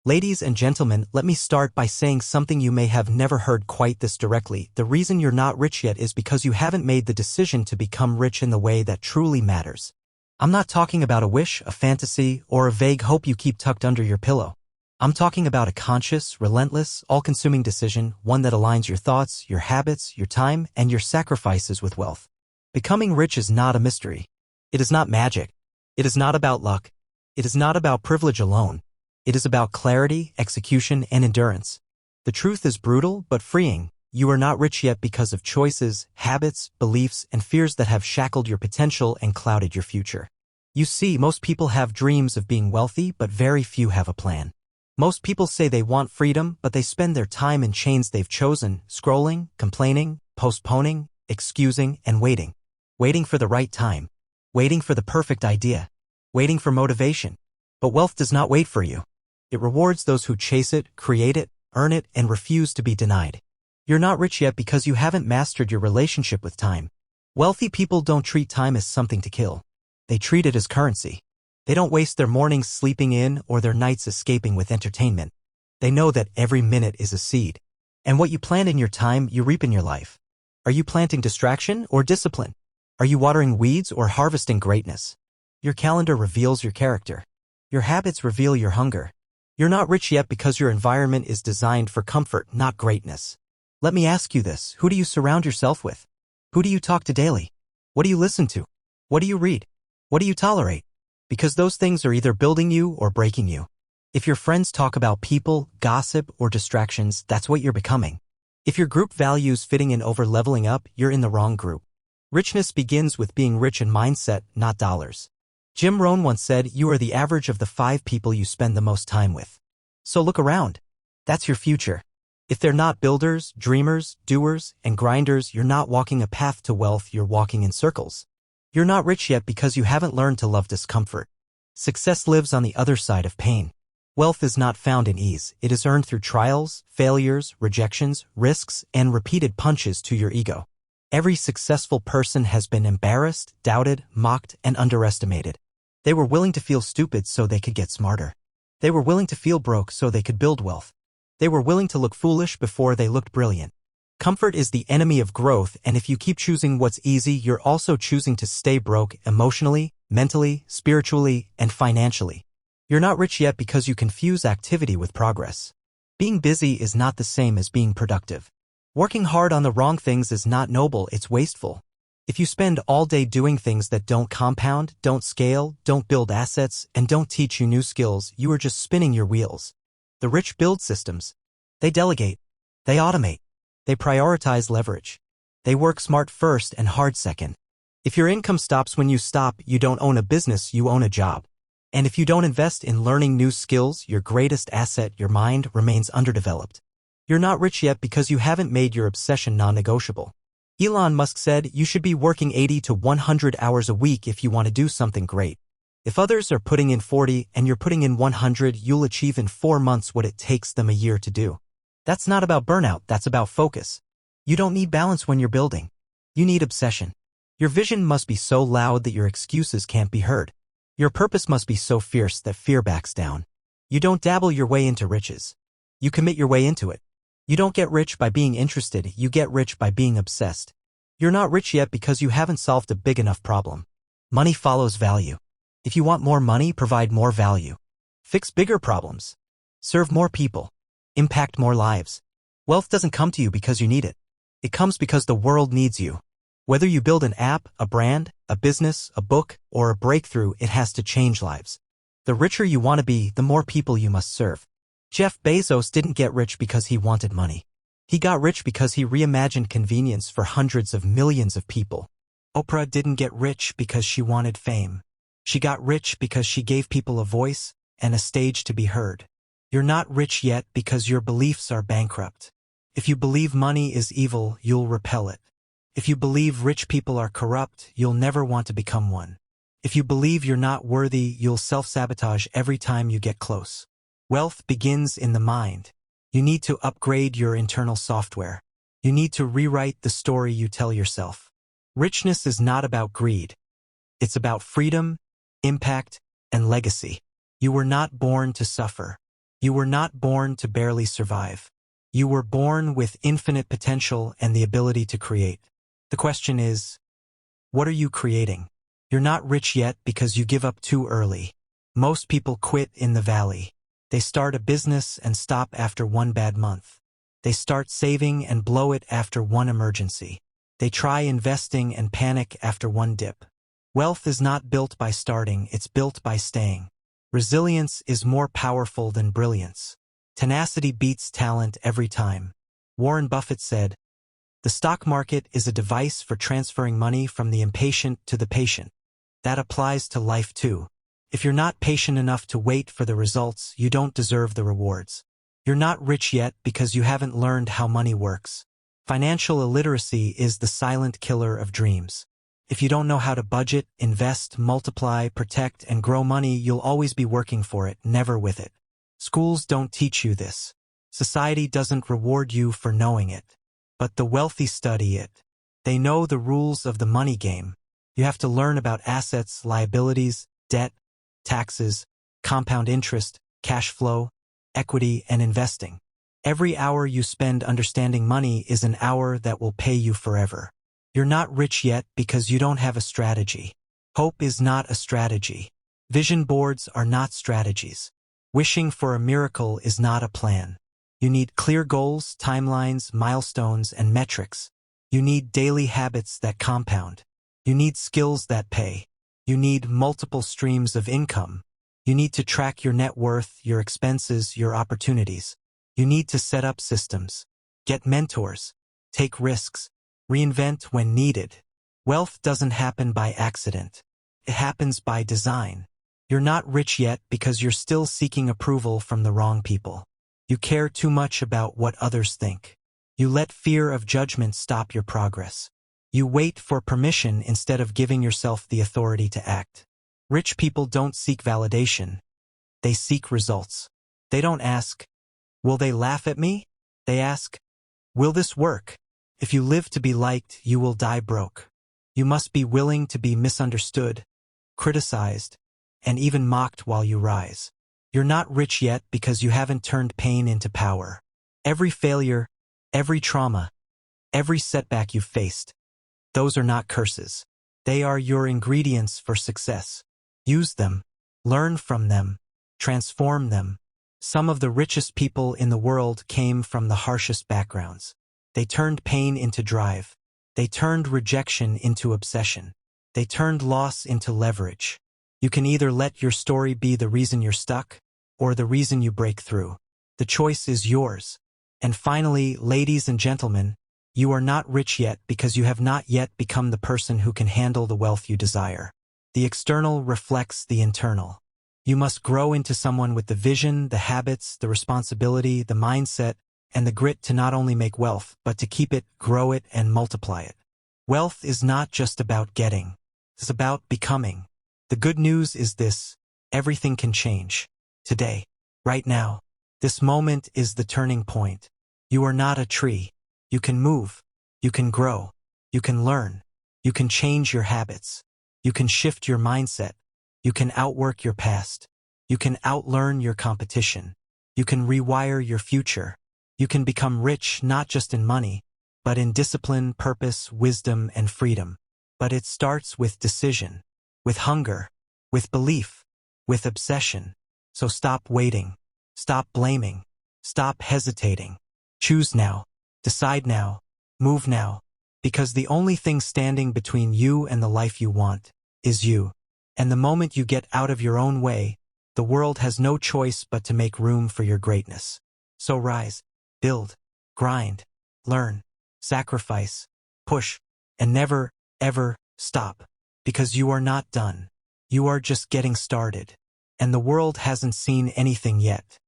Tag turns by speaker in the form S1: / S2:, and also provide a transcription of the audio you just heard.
S1: Ladies and gentlemen, let me start by saying something you may have never heard quite this directly. The reason you're not rich yet is because you haven't made the decision to become rich in the way that truly matters. I'm not talking about a wish, a fantasy, or a vague hope you keep tucked under your pillow. I'm talking about a conscious, relentless, all-consuming decision, one that aligns your thoughts, your habits, your time, and your sacrifices with wealth. Becoming rich is not a mystery. It is not magic. It is not about luck. It is not about privilege alone. It is about clarity, execution, and endurance. The truth is brutal but freeing. You are not rich yet because of choices, habits, beliefs, and fears that have shackled your potential and clouded your future. You see, most people have dreams of being wealthy, but very few have a plan. Most people say they want freedom, but they spend their time in chains they've chosen, scrolling, complaining, postponing, excusing, and waiting. Waiting for the right time. Waiting for the perfect idea. Waiting for motivation. But wealth does not wait for you. It rewards those who chase it, create it, earn it, and refuse to be denied. You're not rich yet because you haven't mastered your relationship with time. Wealthy people don't treat time as something to kill. They treat it as currency. They don't waste their mornings sleeping in or their nights escaping with entertainment. They know that every minute is a seed. And what you plant in your time, you reap in your life. Are you planting distraction or discipline? Are you watering weeds or harvesting greatness? Your calendar reveals your character. Your habits reveal your hunger. You're not rich yet because your environment is designed for comfort, not greatness. Let me ask you this: who do you surround yourself with? Who do you talk to daily? What do you listen to? What do you read? What do you tolerate? Because those things are either building you or breaking you. If your friends talk about people, gossip, or distractions, that's what you're becoming. If your group values fitting in over leveling up, you're in the wrong group. Richness begins with being rich in mindset, not dollars. Jim Rohn once said, "You are the average of the 5 people you spend the most time with." So look around. That's your future. If they're not builders, dreamers, doers, and grinders, you're not walking a path to wealth, you're walking in circles. You're not rich yet because you haven't learned to love discomfort. Success lives on the other side of pain. Wealth is not found in ease. It is earned through trials, failures, rejections, risks, and repeated punches to your ego. Every successful person has been embarrassed, doubted, mocked, and underestimated. They were willing to feel stupid so they could get smarter. They were willing to feel broke so they could build wealth. They were willing to look foolish before they looked brilliant. Comfort is the enemy of growth, and if you keep choosing what's easy, you're also choosing to stay broke emotionally, mentally, spiritually, and financially. You're not rich yet because you confuse activity with progress. Being busy is not the same as being productive. Working hard on the wrong things is not noble, it's wasteful. If you spend all day doing things that don't compound, don't scale, don't build assets, and don't teach you new skills, you are just spinning your wheels. The rich build systems. They delegate. They automate. They prioritize leverage. They work smart first and hard second. If your income stops when you stop, you don't own a business, you own a job. And if you don't invest in learning new skills, your greatest asset, your mind, remains underdeveloped. You're not rich yet because you haven't made your obsession non-negotiable. Elon Musk said you should be working 80 to 100 hours a week if you want to do something great. If others are putting in 40 and you're putting in 100, you'll achieve in 4 months what it takes them a year to do. That's not about burnout, that's about focus. You don't need balance when you're building. You need obsession. Your vision must be so loud that your excuses can't be heard. Your purpose must be so fierce that fear backs down. You don't dabble your way into riches. You commit your way into it. You don't get rich by being interested, you get rich by being obsessed. You're not rich yet because you haven't solved a big enough problem. Money follows value. If you want more money, provide more value. Fix bigger problems. Serve more people. Impact more lives. Wealth doesn't come to you because you need it. It comes because the world needs you. Whether you build an app, a brand, a business, a book, or a breakthrough, it has to change lives. The richer you want to be, the more people you must serve. Jeff Bezos didn't get rich because he wanted money. He got rich because he reimagined convenience for hundreds of millions of people. Oprah didn't get rich because she wanted fame. She got rich because she gave people a voice and a stage to be heard. You're not rich yet because your beliefs are bankrupt. If you believe money is evil, you'll repel it. If you believe rich people are corrupt, you'll never want to become one. If you believe you're not worthy, you'll self-sabotage every time you get close. Wealth begins in the mind. You need to upgrade your internal software. You need to rewrite the story you tell yourself. Richness is not about greed. It's about freedom, impact, and legacy. You were not born to suffer. You were not born to barely survive. You were born with infinite potential and the ability to create. The question is, what are you creating? You're not rich yet because you give up too early. Most people quit in the valley. They start a business and stop after one bad month. They start saving and blow it after one emergency. They try investing and panic after one dip. Wealth is not built by starting, it's built by staying. Resilience is more powerful than brilliance. Tenacity beats talent every time. Warren Buffett said, "The stock market is a device for transferring money from the impatient to the patient." That applies to life too. If you're not patient enough to wait for the results, you don't deserve the rewards. You're not rich yet because you haven't learned how money works. Financial illiteracy is the silent killer of dreams. If you don't know how to budget, invest, multiply, protect, and grow money, you'll always be working for it, never with it. Schools don't teach you this. Society doesn't reward you for knowing it. But the wealthy study it. They know the rules of the money game. You have to learn about assets, liabilities, debt, taxes, compound interest, cash flow, equity, and investing. Every hour you spend understanding money is an hour that will pay you forever. You're not rich yet because you don't have a strategy. Hope is not a strategy. Vision boards are not strategies. Wishing for a miracle is not a plan. You need clear goals, timelines, milestones, and metrics. You need daily habits that compound. You need skills that pay. You need multiple streams of income. You need to track your net worth, your expenses, your opportunities. You need to set up systems. Get mentors. Take risks. Reinvent when needed. Wealth doesn't happen by accident. It happens by design. You're not rich yet because you're still seeking approval from the wrong people. You care too much about what others think. You let fear of judgment stop your progress. You wait for permission instead of giving yourself the authority to act. Rich people don't seek validation. They seek results. They don't ask, "Will they laugh at me?" They ask, "Will this work?" If you live to be liked, you will die broke. You must be willing to be misunderstood, criticized, and even mocked while you rise. You're not rich yet because you haven't turned pain into power. Every failure, every trauma, every setback you've faced, those are not curses. They are your ingredients for success. Use them, learn from them, transform them. Some of the richest people in the world came from the harshest backgrounds. They turned pain into drive. They turned rejection into obsession. They turned loss into leverage. You can either let your story be the reason you're stuck, or the reason you break through. The choice is yours. And finally, ladies and gentlemen, you are not rich yet because you have not yet become the person who can handle the wealth you desire. The external reflects the internal. You must grow into someone with the vision, the habits, the responsibility, the mindset, and the grit to not only make wealth, but to keep it, grow it, and multiply it. Wealth is not just about getting. It's about becoming. The good news is this: everything can change. Today. Right now. This moment is the turning point. You are not a tree. You can move. You can grow. You can learn. You can change your habits. You can shift your mindset. You can outwork your past. You can outlearn your competition. You can rewire your future. You can become rich not just in money, but in discipline, purpose, wisdom, and freedom. But it starts with decision, with hunger, with belief, with obsession. So stop waiting. Stop blaming. Stop hesitating. Choose now. Decide now. Move now. Because the only thing standing between you and the life you want is you. And the moment you get out of your own way, the world has no choice but to make room for your greatness. So rise, build, grind, learn, sacrifice, push, and never, ever stop. Because you are not done. You are just getting started. And the world hasn't seen anything yet.